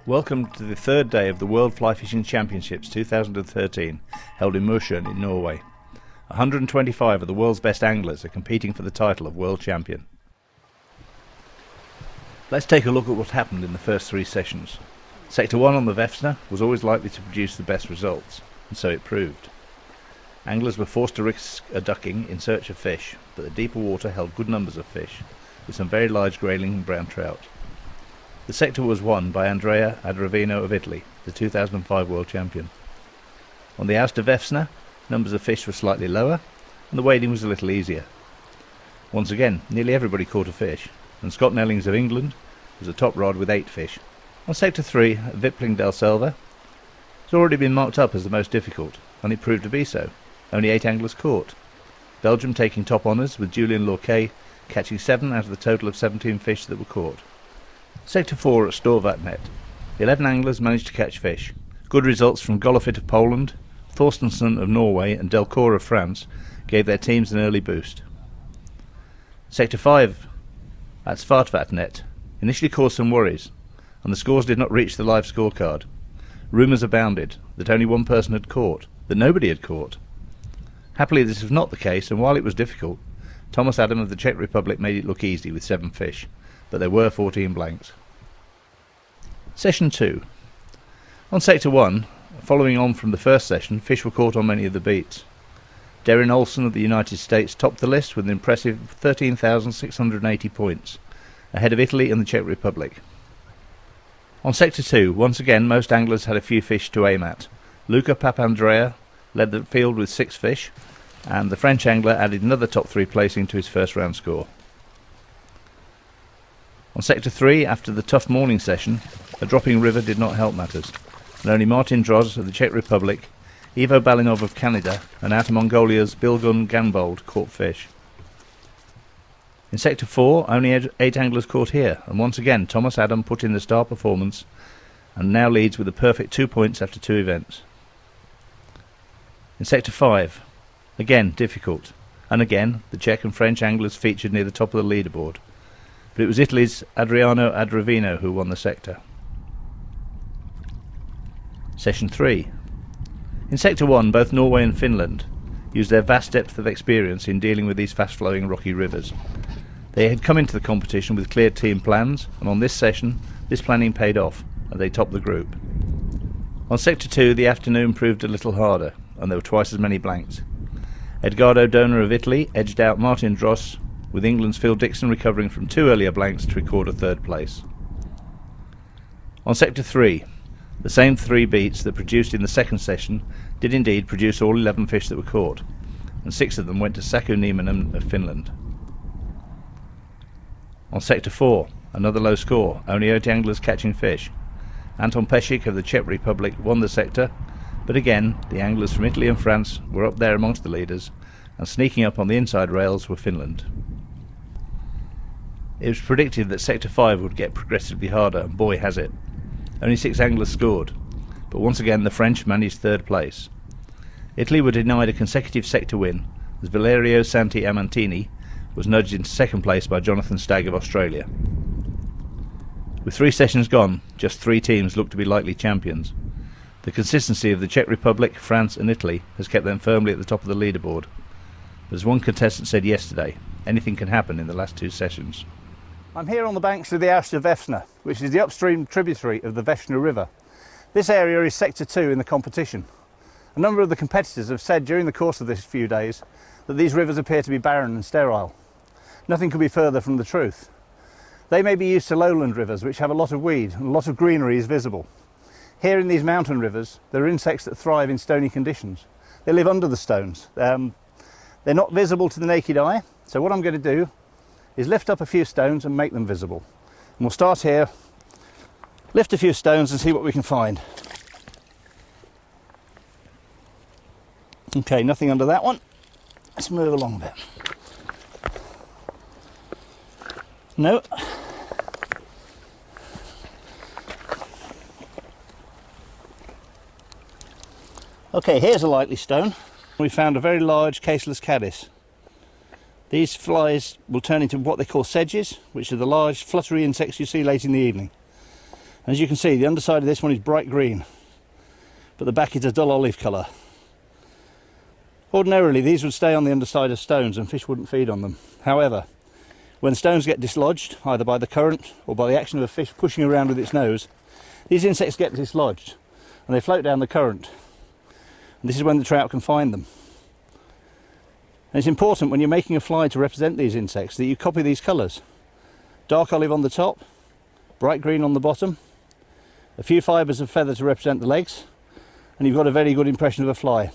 Welcome to the third day of the World Fly Fishing Championships 2013, held in Mosjøen in Norway. 125 of the world's best anglers are competing for the title of World Champion. Let's take a look at what happened in the first three sessions. Sector 1 on the Vefsna was always likely to produce the best results, and so it proved. Anglers were forced to risk a ducking in search of fish, but the deeper water held good numbers of fish, with some very large grayling and brown trout. The sector was won by Andrea Adravino of Italy, the 2005 world champion. On the Auster Vefsna, numbers of fish were slightly lower, and the wading was a little easier. Once again, nearly everybody caught a fish, and Scott Nellings of England was the top rod with 8 fish. On Sector 3, at Vipling del Selva, has already been marked up as the most difficult, and it proved to be so. Only 8 anglers caught. Belgium taking top honours, with Julien Lorquet catching 7 out of the total of 17 fish that were caught. Sector 4 at Storvatnet, 11 anglers managed to catch fish. Good results from Golofit of Poland, Thorstensen of Norway and Delcourt of France gave their teams an early boost. Sector 5 at Svartvatnet initially caused some worries, and the scores did not reach the live scorecard. Rumours abounded that only one person had caught, that nobody had caught. Happily this was not the case, and while it was difficult, Thomas Adam of the Czech Republic made it look easy with 7 fish, but there were 14 blanks. Session 2. On Sector 1, following on from the first session, fish were caught on many of the beats. Darren Olsen of the United States topped the list with an impressive 13,680 points, ahead of Italy and the Czech Republic. On Sector 2, once again most anglers had a few fish to aim at. Luca Papandrea led the field with 6 fish, and the French angler added another top 3 placing to his first round score. On Sector 3, after the tough morning session, a dropping river did not help matters, and only Martin Droz of the Czech Republic, Ivo Balinov of Canada, and Outer Mongolia's Bilgun Ganbold caught fish. In Sector 4, only 8 anglers caught here, and once again Thomas Adam put in the star performance and now leads with a perfect 2 points after 2 events. In Sector 5, again difficult, and again the Czech and French anglers featured near the top of the leaderboard, but it was Italy's Adriano Adravino who won the sector. Session 3. In Sector 1, both Norway and Finland used their vast depth of experience in dealing with these fast-flowing rocky rivers. They had come into the competition with clear team plans, and on this session, this planning paid off, and they topped the group. On Sector 2, the afternoon proved a little harder, and there were twice as many blanks. Edgardo Doner of Italy edged out Martin Dross, with England's Phil Dixon recovering from 2 earlier blanks to record a 3rd place. On Sector 3, the same 3 beats that produced in the second session did indeed produce all 11 fish that were caught, and 6 of them went to Saku Nieminen of Finland. On Sector 4, another low score, only 8 anglers catching fish. Anton Pesik of the Czech Republic won the sector, but again the anglers from Italy and France were up there amongst the leaders, and sneaking up on the inside rails were Finland. It was predicted that Sector 5 would get progressively harder, and boy has it. Only 6 anglers scored, but once again the French managed 3rd place. Italy were denied a consecutive sector win, as Valerio Santi Amantini was nudged into 2nd place by Jonathan Stagg of Australia. With 3 sessions gone, just 3 teams look to be likely champions. The consistency of the Czech Republic, France and Italy has kept them firmly at the top of the leaderboard. But as one contestant said yesterday, anything can happen in the last 2 sessions. I'm here on the banks of the Auster Vefsna, which is the upstream tributary of the Vefsna River. This area is Sector 2 in the competition. A number of the competitors have said during the course of this few days that these rivers appear to be barren and sterile. Nothing could be further from the truth. They may be used to lowland rivers which have a lot of weed and a lot of greenery is visible. Here in these mountain rivers there are insects that thrive in stony conditions. They live under the stones. They're not visible to the naked eye, so what I'm going to do is lift up a few stones and make them visible. And we'll start here, lift a few stones and see what we can find. Okay, nothing under that one. Let's move along a bit. No. Okay, here's a likely stone. We found a very large caseless caddis. These flies will turn into what they call sedges, which are the large fluttery insects you see late in the evening. And as you can see, the underside of this one is bright green, but the back is a dull olive colour. Ordinarily these would stay on the underside of stones and fish wouldn't feed on them. However, when stones get dislodged, either by the current or by the action of a fish pushing around with its nose, these insects get dislodged and they float down the current. And this is when the trout can find them. And it's important when you're making a fly to represent these insects that you copy these colours. Dark olive on the top, bright green on the bottom, a few fibres of feather to represent the legs, and you've got a very good impression of a fly.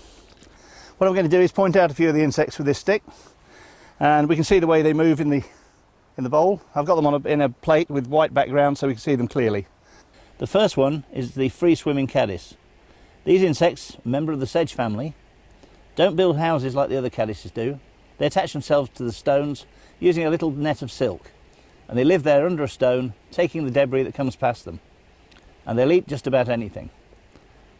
What I'm going to do is point out a few of the insects with this stick, and we can see the way they move in the bowl. I've got them in a plate with white background so we can see them clearly. The first one is the free-swimming caddis. These insects, a member of the sedge family, don't build houses like the other caddises do. They attach themselves to the stones using a little net of silk, and they live there under a stone, taking the debris that comes past them. And they'll eat just about anything.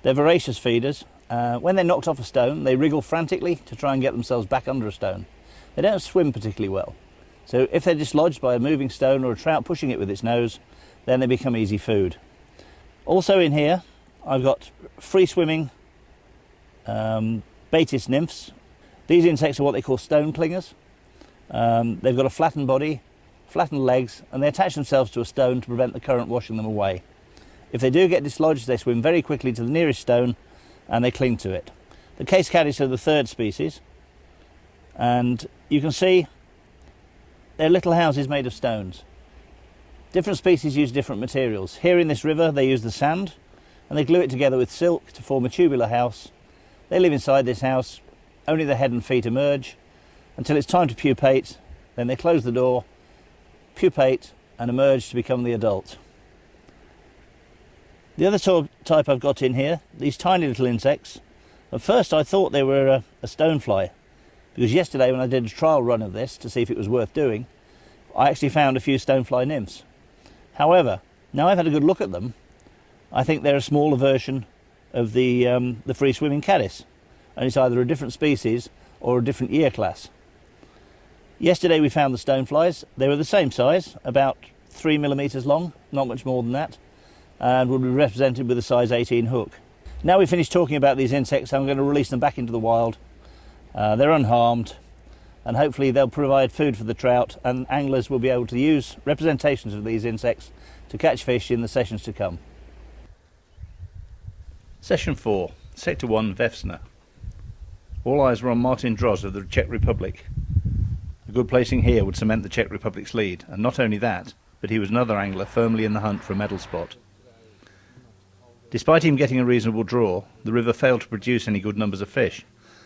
They're voracious feeders. When they're knocked off a stone, they wriggle frantically to try and get themselves back under a stone. They don't swim particularly well. So if they're dislodged by a moving stone or a trout pushing it with its nose, then they become easy food. Also in here, I've got free-swimming Batis nymphs. These insects are what they call stone clingers. They've got a flattened body, flattened legs, and they attach themselves to a stone to prevent the current washing them away. If they do get dislodged, they swim very quickly to the nearest stone and they cling to it. The case caddis are the third species, and you can see they're little houses made of stones. Different species use different materials. Here in this river they use the sand and they glue it together with silk to form a tubular house. They live inside this house, only the head and feet emerge until it's time to pupate, then they close the door, pupate and emerge to become the adult. The other type I've got in here, these tiny little insects, at first I thought they were a stonefly, because yesterday when I did a trial run of this to see if it was worth doing, I actually found a few stonefly nymphs. However, now I've had a good look at them, I think they're a smaller version of the free-swimming caddis, and it's either a different species or a different year class. Yesterday we found the stoneflies. They were the same size, about 3 millimeters long, not much more than that, and would be represented with a size 18 hook. Now we've finished talking about these insects, I'm going to release them back into the wild. They're unharmed, and hopefully they'll provide food for the trout, and anglers will be able to use representations of these insects to catch fish in the sessions to come. Session 4, Sector 1, Vefsna. All eyes were on Martin Droz of the Czech Republic. A good placing here would cement the Czech Republic's lead, and not only that, but he was another angler firmly in the hunt for a medal spot. Despite him getting a reasonable draw, the river failed to produce any good numbers of fish,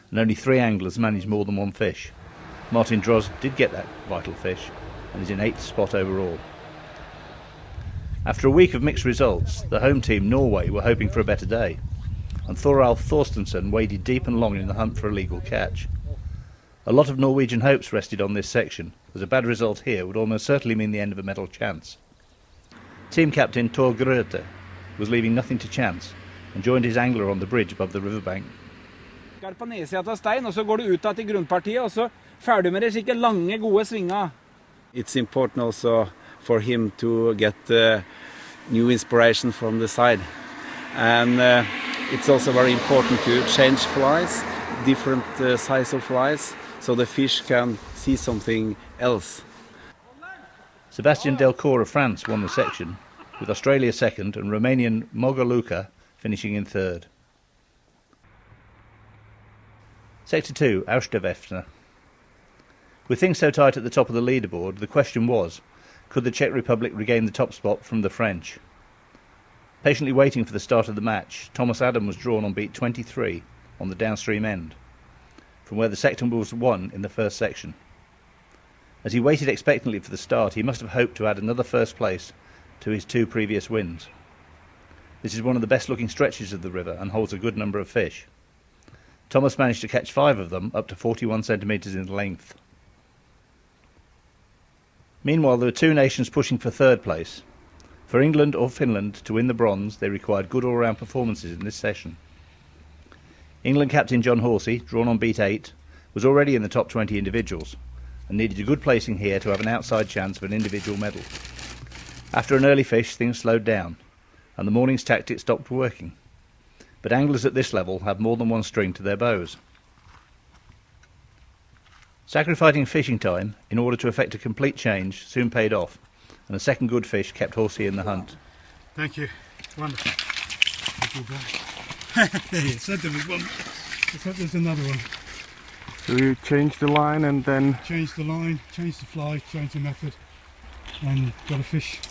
and only 3 anglers managed more than 1 fish. Martin Droz did get that vital fish, and is in 8th spot overall. After a week of mixed results, the home team Norway were hoping for a better day, and Thoralf Thorstensen waded deep and long in the hunt for a legal catch. A lot of Norwegian hopes rested on this section, as a bad result here would almost certainly mean the end of a medal chance. Team captain Tor Grøte was leaving nothing to chance, and joined his angler on the bridge above the riverbank. På nedsiden av stein, og så går du ut til grunnpartiet, og så ferdig med det slike lange, gode svinger. It's important also for him to get new inspiration from the side. And it's also very important to change flies, different size of flies, so the fish can see something else. Sebastian Delcourt of France won the section, with Australia second and Romanian Mogoluca finishing in third. Sector 2, Austervefsna. With things so tight at the top of the leaderboard, the question was, could the Czech Republic regain the top spot from the French? Patiently waiting for the start of the match, Thomas Adam was drawn on beat 23 on the downstream end, from where the sector was won in the first section. As he waited expectantly for the start, he must have hoped to add another first place to his 2 previous wins. This is one of the best looking stretches of the river and holds a good number of fish. Thomas managed to catch 5 of them up to 41 centimetres in length. Meanwhile, there were 2 nations pushing for third place. For England or Finland to win the bronze, they required good all-round performances in this session. England captain John Horsey, drawn on beat 8, was already in the top 20 individuals and needed a good placing here to have an outside chance of an individual medal. After an early fish, things slowed down, and the morning's tactic stopped working. But anglers at this level have more than one string to their bows. Sacrificing fishing time in order to effect a complete change soon paid off, and a second good fish kept Horsey in the hunt. Thank you. Wonderful. There you said there was one. I thought there's another one. So you change the line and then... Change the line, change the fly, change the method, and got a fish.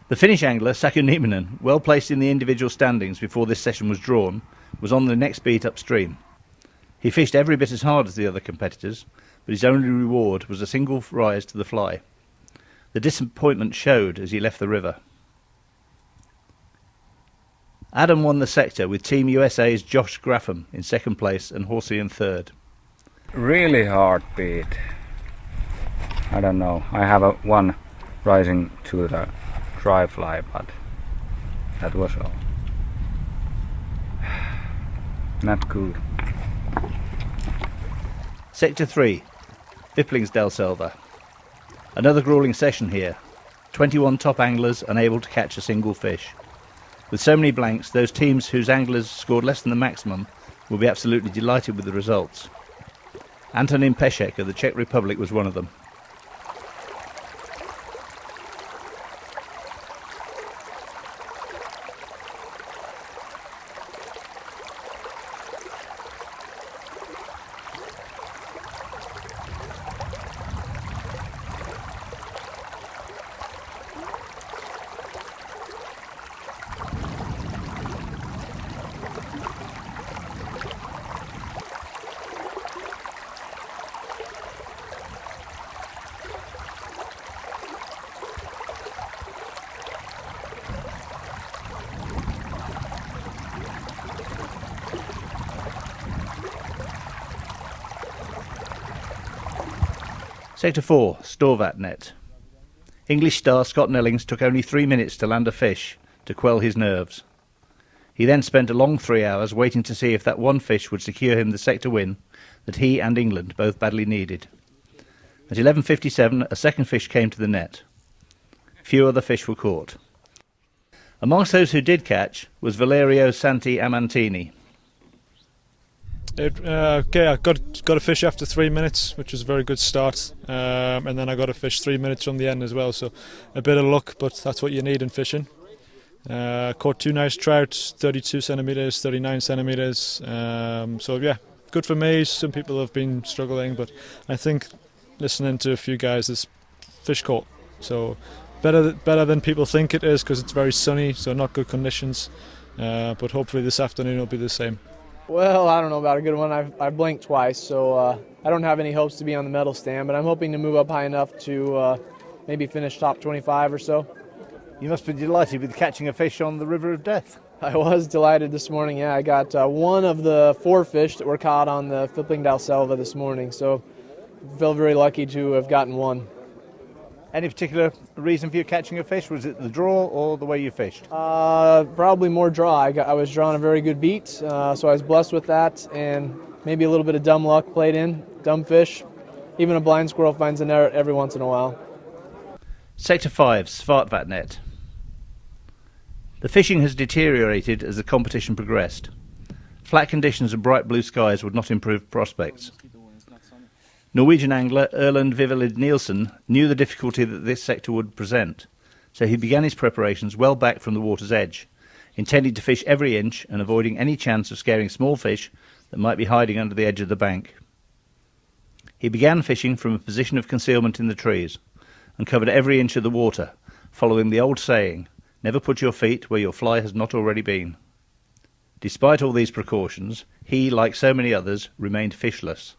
The Finnish angler, Saku Nieminen, well placed in the individual standings before this session was drawn, was on the next beat upstream. He fished every bit as hard as the other competitors, but his only reward was a single rise to the fly. The disappointment showed as he left the river. Adam won the sector with Team USA's Josh Graffam in second place and Horsey in third. Really hard beat. I don't know. I have one rising to the dry fly, but that was all. Not good. Sector 3, Vipplingsdalselva. Another gruelling session here. 21 top anglers unable to catch a single fish. With so many blanks, those teams whose anglers scored less than the maximum will be absolutely delighted with the results. Antonin Pešek of the Czech Republic was one of them. Sector 4, Storvat Net. English star Scott Nellings took only 3 minutes to land a fish to quell his nerves. He then spent a long 3 hours waiting to see if that one fish would secure him the sector win that he and England both badly needed. At 11:57 a second fish came to the net. Few other fish were caught. Amongst those who did catch was Valerio Santi Amantini. Okay, I got a fish after 3 minutes, which was a very good start, and then I got a fish 3 minutes from the end as well, so a bit of luck, but that's what you need in fishing. Caught 2 nice trout, 32 centimeters, 39 centimeters, so yeah, good for me. Some people have been struggling, but I think listening to a few guys, this fish caught, so better than people think it is, because it's very sunny, so not good conditions, but hopefully this afternoon will be the same. Well, I don't know about a good one. I blinked twice, so I don't have any hopes to be on the medal stand, but I'm hoping to move up high enough to maybe finish top 25 or so. You must be delighted with catching a fish on the River of Death. I was delighted this morning, yeah. I got one of the 4 fish that were caught on the Vipplingsdalselva this morning, so I feel very lucky to have gotten one. Any particular reason for you catching a fish? Was it the draw or the way you fished? Probably more draw. I was drawing a very good beat, so I was blessed with that, and maybe a little bit of dumb luck played in, dumb fish. Even a blind squirrel finds a net every once in a while. Sector 5, Svartvat Net. The fishing has deteriorated as the competition progressed. Flat conditions and bright blue skies would not improve prospects. Norwegian angler Erlend Vivelid Nielsen knew the difficulty that this sector would present, so he began his preparations well back from the water's edge, intending to fish every inch and avoiding any chance of scaring small fish that might be hiding under the edge of the bank. He began fishing from a position of concealment in the trees and covered every inch of the water, following the old saying, "Never put your feet where your fly has not already been." Despite all these precautions, he, like so many others, remained fishless.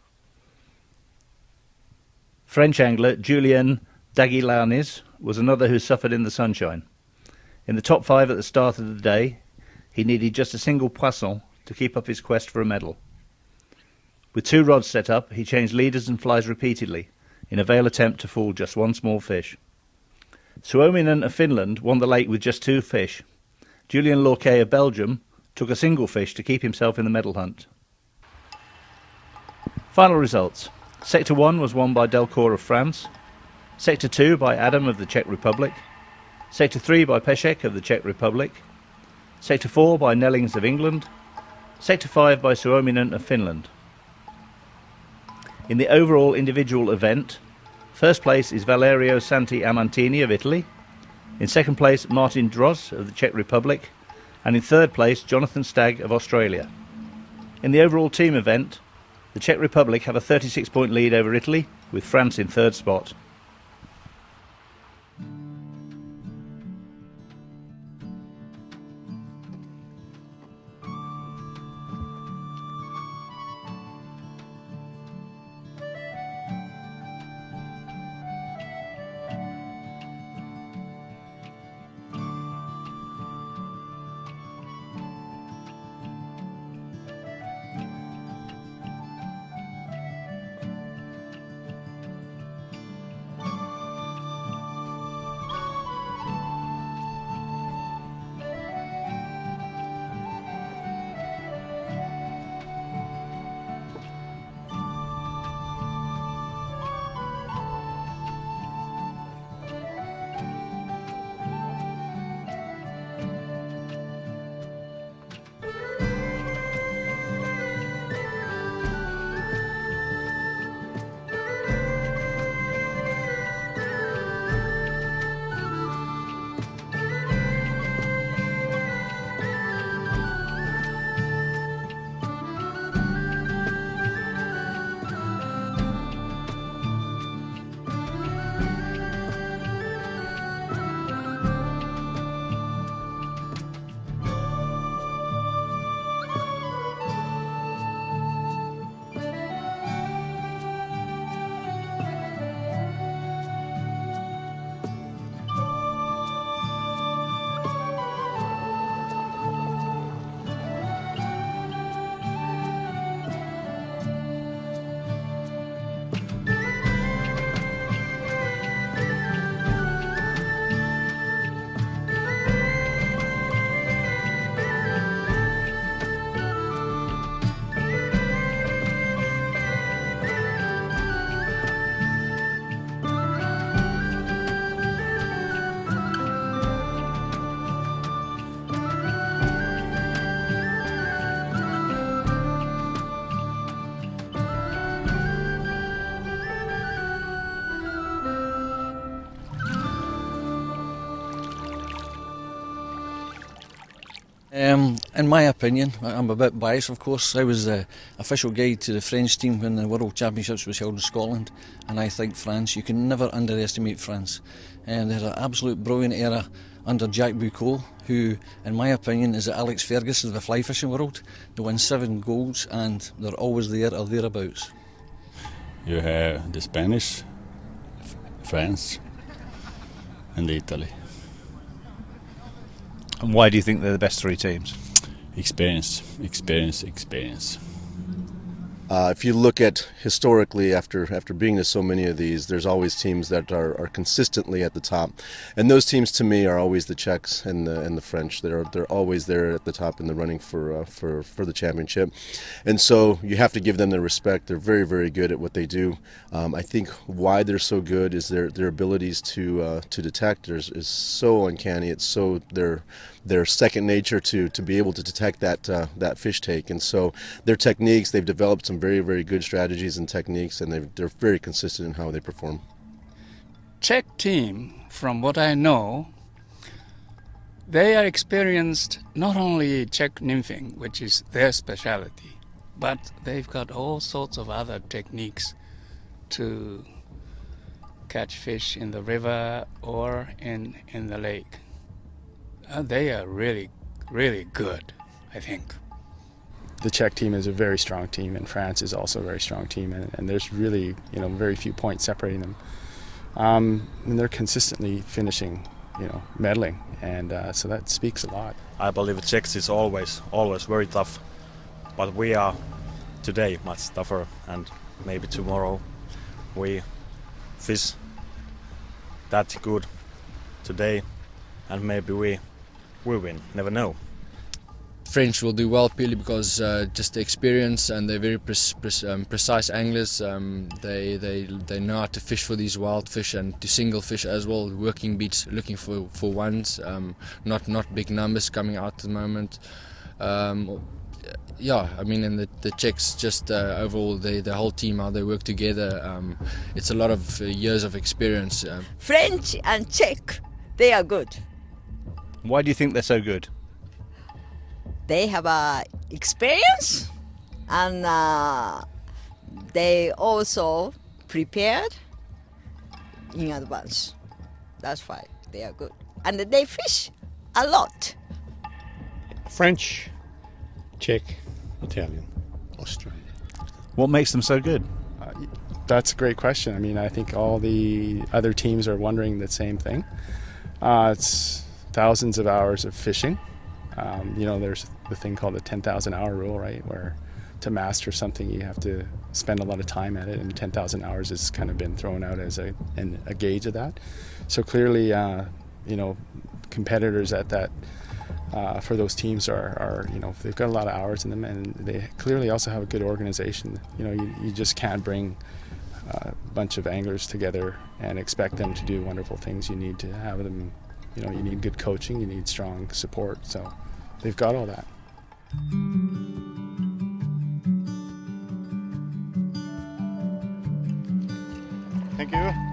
French angler Julien Daguilanis was another who suffered in the sunshine. In the top 5 at the start of the day, he needed just a single poisson to keep up his quest for a medal. With 2 rods set up, he changed leaders and flies repeatedly, in a veiled attempt to fool just one small fish. Suominen of Finland won the lake with just 2 fish. Julien Lorquet of Belgium took a single fish to keep himself in the medal hunt. Final results. Sector 1 was won by Delcourt of France, Sector 2 by Adam of the Czech Republic, Sector 3 by Pešek of the Czech Republic, Sector 4 by Nellings of England, Sector 5 by Suominen of Finland. In the overall individual event, first place is Valerio Santi Amantini of Italy, in second place Martin Droz of the Czech Republic, and in third place Jonathan Stagg of Australia. In the overall team event, the Czech Republic have a 36-point lead over Italy, with France in third spot. In my opinion, I'm a bit biased of course, I was the official guide to the French team when the World Championships was held in Scotland, and I think France, you can never underestimate France. And they're an absolute brilliant era under Jack Bucol, who in my opinion is the Alex Ferguson of the fly fishing world. They win 7 goals and they're always there or thereabouts. You have the Spanish, France and Italy. And why do you think they're the best 3 teams? Experience. If you look at historically, after being to so many of these, there's always teams that are consistently at the top, and those teams to me are always the Czechs and the French. They're always there at the top in the running for the championship, and so you have to give them their respect. They're very, very good at what they do. I think why they're so good is their abilities to detect is so uncanny. It's so their second nature to be able to detect that fish take, and so their techniques, they've developed some very, very good strategies and techniques, and they're very consistent in how they perform. Czech team, from what I know, they are experienced not only Czech nymphing, which is their specialty, but they've got all sorts of other techniques to catch fish in the river or in the lake. They are really, really good, I think. The Czech team is a very strong team, and France is also a very strong team, and there's really, very few points separating them. And they're consistently finishing, medaling, and so that speaks a lot. I believe the Czechs is always very tough, but we are today much tougher, and maybe tomorrow we fish that good today, and maybe we win. Never know. French will do well purely because just the experience, and they're very precise anglers. They know how to fish for these wild fish and to single fish as well, working beats, looking for ones, not big numbers coming out at the moment. Yeah, I mean, and the Czechs just overall, the whole team, how they work together, it's a lot of years of experience. French and Czech, they are good. Why do you think they're so good? They have experience, and they also prepared in advance. That's why they are good. And they fish a lot. French, Czech, Italian, Australian. What makes them so good? That's a great question. I mean, I think all the other teams are wondering the same thing. It's thousands of hours of fishing. There's the thing called the 10,000 hour rule, right? Where to master something you have to spend a lot of time at it, and 10,000 hours has kind of been thrown out as a gauge of that. So clearly, competitors at that for those teams are they've got a lot of hours in them, and they clearly also have a good organization. You just can't bring a bunch of anglers together and expect them to do wonderful things. You need to have them, you need good coaching, you need strong support. So they've got all that. Thank you.